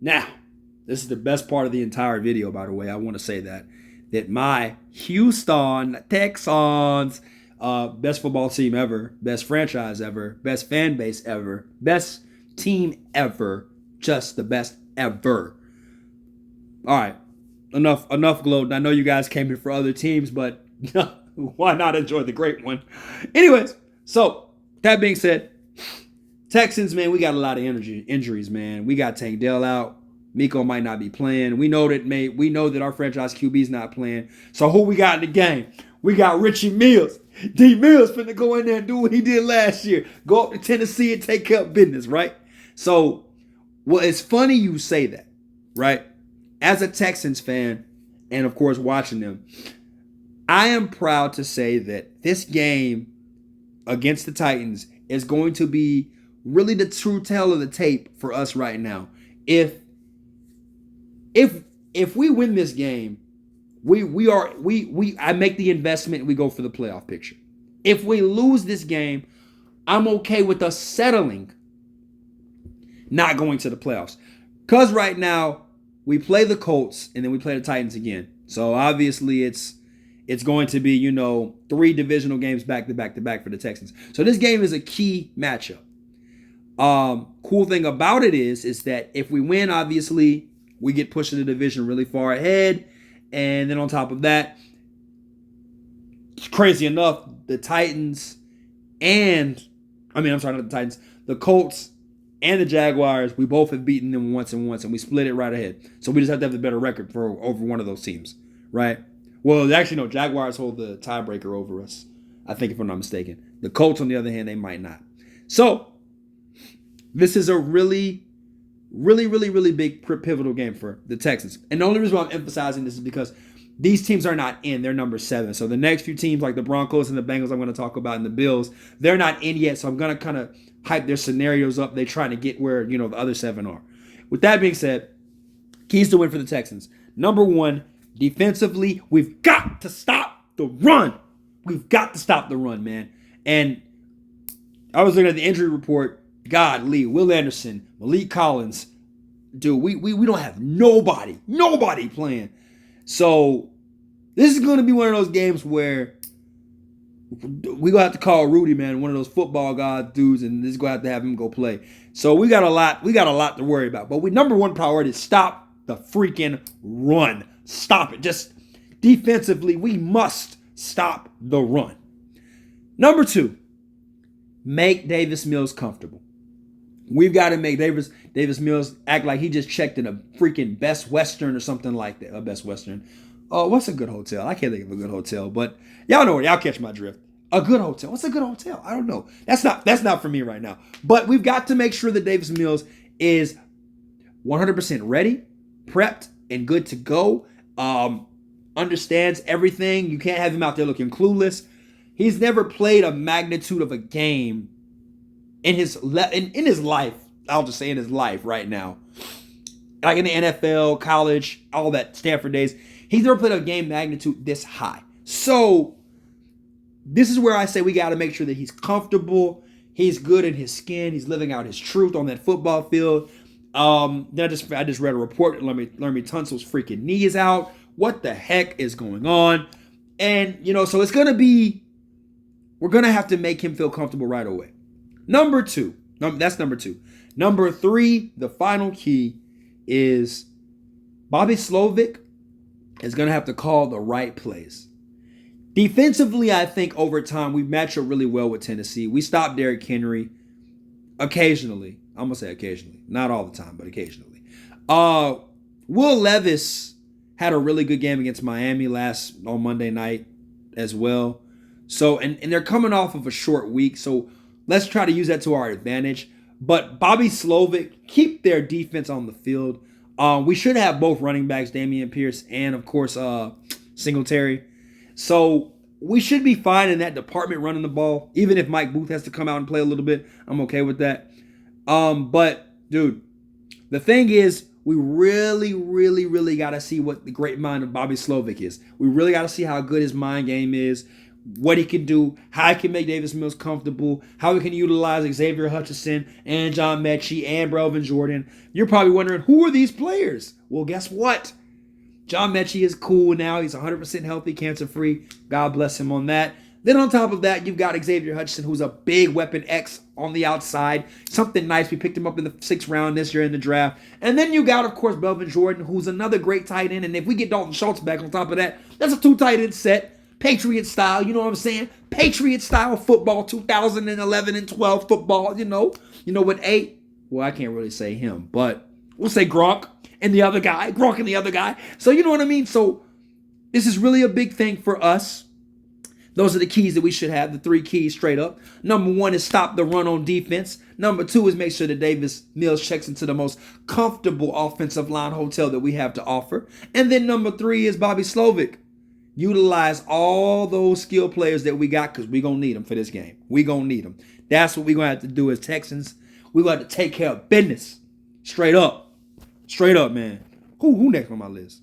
Now, this is the best part of the entire video, by the way. I want to say that my Houston Texans, best football team ever, best franchise ever, best fan base ever, best team ever, just the best ever. All right, enough gloating. I know you guys came here for other teams, but why not enjoy the great one? Anyways, so that being said, Texans, man, we got a lot of injuries, man. We got Tank Dell out. Miko might not be playing. We know that our franchise QB is not playing. So who we got in the game? We got Richie Mills. D Mills finna go in there and do what he did last year. Go up to Tennessee and take care of business, right? So, well, it's funny you say that, right? As a Texans fan, and of course watching them, I am proud to say that this game against the Titans is going to be really the true tale of the tape for us right now. If we win this game, I make the investment and we go for the playoff picture. If we lose this game, I'm okay with us settling, not going to the playoffs. Because right now, we play the Colts and then we play the Titans again. So obviously it's going to be, 3 divisional games back to back to back for the Texans. So this game is a key matchup. Cool thing about it is that if we win, obviously, we get pushed in the division really far ahead. And then on top of that, crazy enough, the Titans the Colts and the Jaguars, we both have beaten them once, and we split it right ahead. So we just have to have the better record for over one of those teams, right? Well, actually, no, Jaguars hold the tiebreaker over us, I think, if I'm not mistaken. The Colts, on the other hand, they might not. So this is a really big pivotal game for the Texans. And the only reason why I'm emphasizing this is because these teams are not in. They're number 7. So the next few teams, like the Broncos and the Bengals I'm going to talk about, and the Bills, they're not in yet. So I'm going to kind of hype their scenarios up. They're trying to get where, the other 7 are. With that being said, keys to win for the Texans. Number 1, defensively, we've got to stop the run. We've got to stop the run, man. And I was looking at the injury report. God, Lee, Will Anderson, Malik Collins. Dude, we don't have nobody playing. So this is going to be one of those games where we're going to have to call Rudy, man, one of those football god dudes, and this is going to have him go play. So we got a lot to worry about. But number 1 priority is stop the freaking run. Stop it. Just defensively, we must stop the run. Number 2, make Davis Mills comfortable. We've got to make Davis Mills act like he just checked in a freaking Best Western or something like that. A Best Western. Oh, what's a good hotel? I can't think of a good hotel, but y'all know it. Y'all catch my drift. A good hotel. What's a good hotel? I don't know. That's not for me right now. But we've got to make sure that Davis Mills is 100% ready, prepped, and good to go. Understands everything. You can't have him out there looking clueless. He's never played a magnitude of a game in his life. I'll just say in his life right now. Like in the NFL, college, all that, Stanford days. He's never played a game magnitude this high. So this is where I say we got to make sure that he's comfortable. He's good in his skin. He's living out his truth on that football field. Then I just read a report that Laremy Tunsil's freaking knee is out. What the heck is going on? And, so it's going to be, we're going to have to make him feel comfortable right away. Number 2. That's number 2. Number 3, the final key is Bobby Slovic is going to have to call the right plays. Defensively, I think over time we match up really well with Tennessee. We stop Derrick Henry occasionally. I'm going to say occasionally. Not all the time, but occasionally. Will Levis had a really good game against Miami on Monday night as well. So, and they're coming off of a short week, so let's try to use that to our advantage. But Bobby Slovic, keep their defense on the field. We should have both running backs, Dameon Pierce and, of course, Singletary. So we should be fine in that department running the ball. Even if Mike Booth has to come out and play a little bit, I'm okay with that. But, dude, the thing is, we really got to see what the great mind of Bobby Slovic is. We really got to see how good his mind game is. what he can do, how he can make Davis Mills comfortable, how he can utilize Xavier Hutchinson and John Mechie and Brevin Jordan. You're probably wondering, who are these players? Well, guess what? John Mechie is cool now. He's 100% healthy, cancer-free. God bless him on that. Then on top of that, you've got Xavier Hutchinson, who's a big weapon X on the outside. Something nice. We picked him up in the 6th round this year in the draft. And then you got, of course, Brevin Jordan, who's another great tight end. And if we get Dalton Schultz back on top of that, that's a 2 tight end set. Patriot style, you know what I'm saying? Patriot style football, 2011 and 12 football, you know. You know what, well, I can't really say him, but we'll say Gronk and the other guy. So you know what I mean? So this is really a big thing for us. Those are the keys that we should have, the 3 keys straight up. Number 1 is stop the run on defense. Number 2 is make sure that Davis Mills checks into the most comfortable offensive line hotel that we have to offer. And then number 3 is Bobby Slovic. Utilize all those skill players that we got because we're going to need them for this game. We're going to need them. That's what we're going to have to do as Texans. We're going to have to take care of business. Straight up. Straight up, man. Who next on my list?